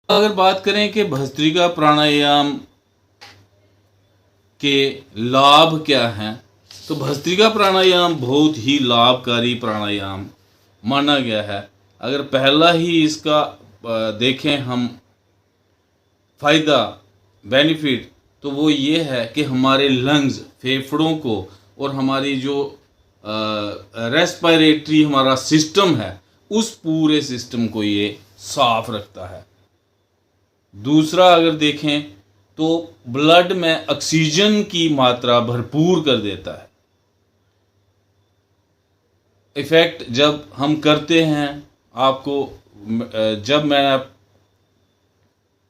अगर बात करें कि भस्त्रिका प्राणायाम के लाभ क्या हैं, तो भस्त्रिका प्राणायाम बहुत ही लाभकारी प्राणायाम माना गया है। अगर पहला ही इसका देखें हम फ़ायदा बेनिफिट, तो वो ये है कि हमारे लंग्स फेफड़ों को और हमारी जो रेस्पिरेटरी हमारा सिस्टम है उस पूरे सिस्टम को ये साफ रखता है। दूसरा अगर देखें तो ब्लड में ऑक्सीजन की मात्रा भरपूर कर देता है। इफ़ेक्ट जब हम करते हैं, आपको जब मैं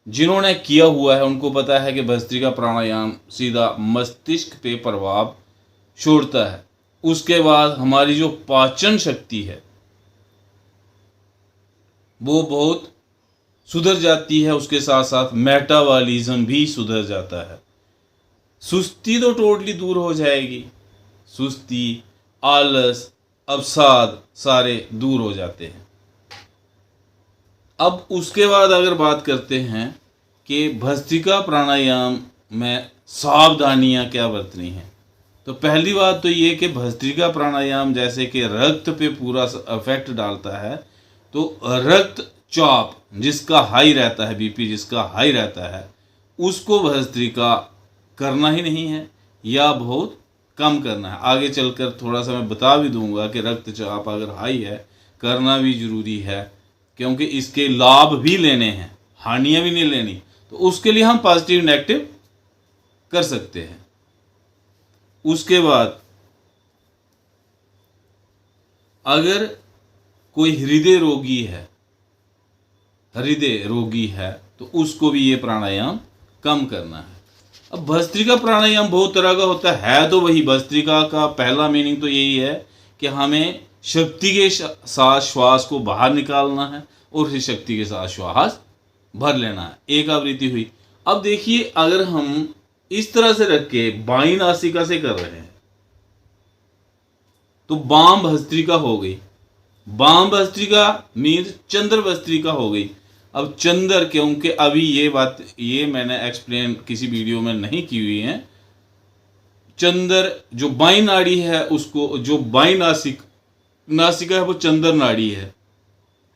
जिन्होंने किया हुआ है उनको पता है कि भस्त्रिका प्राणायाम सीधा मस्तिष्क पे प्रभाव छोड़ता है। उसके बाद हमारी जो पाचन शक्ति है वो बहुत सुधर जाती है, उसके साथ साथ मेटाबॉलिज्म भी सुधर जाता है। सुस्ती तो टोटली दूर हो जाएगी, सुस्ती, आलस, अवसाद सारे दूर हो जाते हैं। अब उसके बाद अगर बात करते हैं कि भस्त्रिका प्राणायाम में सावधानियां क्या बरतनी हैं, तो पहली बात तो ये कि भस्त्रिका प्राणायाम जैसे कि रक्त पे पूरा इफेक्ट डालता है, तो रक्त चाप जिसका हाई रहता है, बीपी जिसका हाई रहता है, उसको भस्त्रिका करना ही नहीं है या बहुत कम करना है। आगे चलकर थोड़ा सा मैं बता भी दूंगा कि रक्तचाप अगर हाई है करना भी ज़रूरी है, क्योंकि इसके लाभ भी लेने हैं, हानियां भी नहीं लेनी। तो उसके लिए हम पॉजिटिव नेगेटिव कर सकते हैं। उसके बाद अगर कोई हृदय रोगी है तो उसको भी ये प्राणायाम कम करना है। अब भस्त्रिका प्राणायाम बहुत तरह का होता है, तो वही भस्त्रिका का पहला मीनिंग तो यही है कि हमें शक्ति के साथ श्वास को बाहर निकालना है और फिर शक्ति के साथ श्वास भर लेना है। एक आवृत्ति हुई। अब देखिए, अगर हम इस तरह से रख के बाईं नासिका से कर रहे हैं तो बाम भस्त्रिका हो गई। बाम भस्त्रिका मीन्स चंद्र भस्त्रिका हो गई। अब चंद्र, क्योंकि अभी ये मैंने एक्सप्लेन किसी वीडियो में नहीं की हुई है। चंद्र जो बाईं नाड़ी है, उसको जो बाईं नासिका है वो चंद्र नाड़ी है,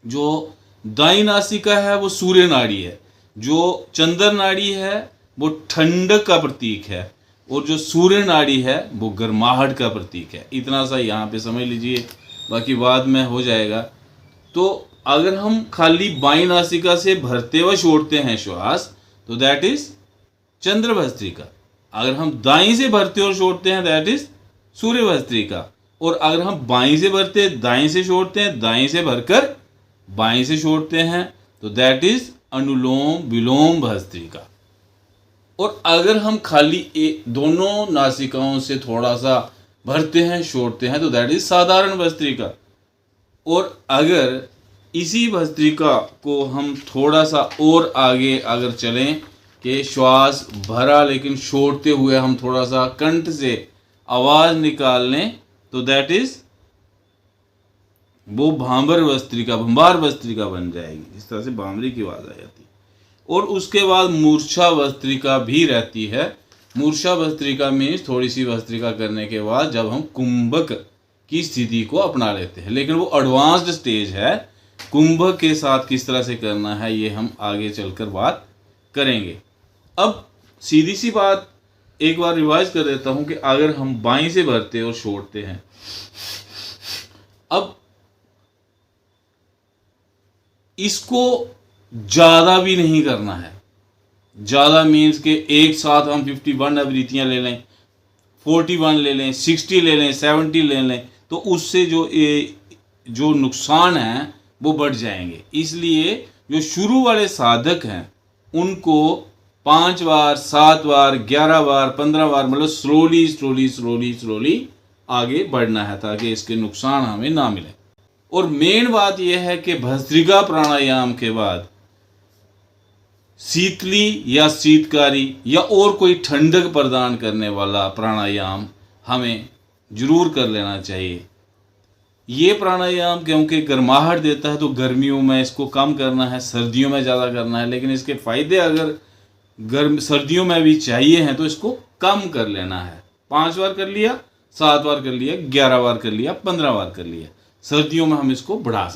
जो दाईं नासिका है वो सूर्य नाड़ी है। जो चंद्र नाड़ी है वो ठंडक का प्रतीक है और जो सूर्य नाड़ी है वो गर्माहट का प्रतीक है। इतना सा यहाँ पे समझ लीजिए, बाकी बाद में हो जाएगा। तो अगर हम खाली बाईं नासिका से भरते हुए छोड़ते हैं श्वास, तो दैट इज चंद्र भस्त्रिका। अगर हम दाईं से भरते और छोड़ते हैं, दैट इज सूर्य भस्त्रिका। और अगर हम बाईं से भरते दाईं से छोड़ते हैं, दाईं से भरकर बाईं से छोड़ते हैं, तो दैट इज अनुलोम विलोम भस्त्रिका। और अगर हम खाली दोनों नासिकाओं से थोड़ा सा भरते हैं छोड़ते हैं, तो दैट इज साधारण भस्त्रिका। और अगर इसी भस्त्रिका को हम थोड़ा सा और आगे अगर चलें कि श्वास भरा लेकिन छोड़ते हुए हम थोड़ा सा कंठ से आवाज़ निकाल लें, तो दैट इज वो भंभार भस्त्रिका बन जाएगी। इस तरह से भांबरी की आवाज़ आ जाती है। और उसके बाद मूर्छा भस्त्रिका भी रहती है। मूर्छा भस्त्रिका मीन्स थोड़ी सी भस्त्रिका करने के बाद जब हम कुंभक की स्थिति को अपना लेते हैं, लेकिन वो एडवांस्ड स्टेज है। कुंभक के साथ किस तरह से करना है ये हम आगे चलकर बात करेंगे। अब सीधी सी बात एक बार रिवाइज कर देता हूं कि अगर हम बाईं से भरते और छोड़ते हैं, अब इसको ज़्यादा भी नहीं करना है। ज़्यादा मीन्स के एक साथ हम 51 आवृत्तियाँ ले लें, 41 ले लें, 60 ले लें, 70 ले लें, तो उससे जो नुकसान है वो बढ़ जाएंगे। इसलिए जो शुरू वाले साधक हैं उनको 5 बार, 7 बार, 11 बार, 15 बार, मतलब स्लोली आगे बढ़ना है ताकि इसके नुकसान हमें ना मिले। और मेन बात यह है कि भस्त्रिका प्राणायाम के बाद शीतली या शीतकारी या और कोई ठंडक प्रदान करने वाला प्राणायाम हमें जरूर कर लेना चाहिए। ये प्राणायाम क्योंकि गर्माहट देता है तो गर्मियों में इसको कम करना है, सर्दियों में ज़्यादा करना है, लेकिन इसके फ़ायदे अगर गर्म सर्दियों में भी चाहिए हैं तो इसको कम कर लेना है। 5 बार कर लिया, 7 बार कर लिया, 11 बार कर लिया, 15 बार कर लिया। सर्दियों में हम इसको बढ़ा सकते हैं।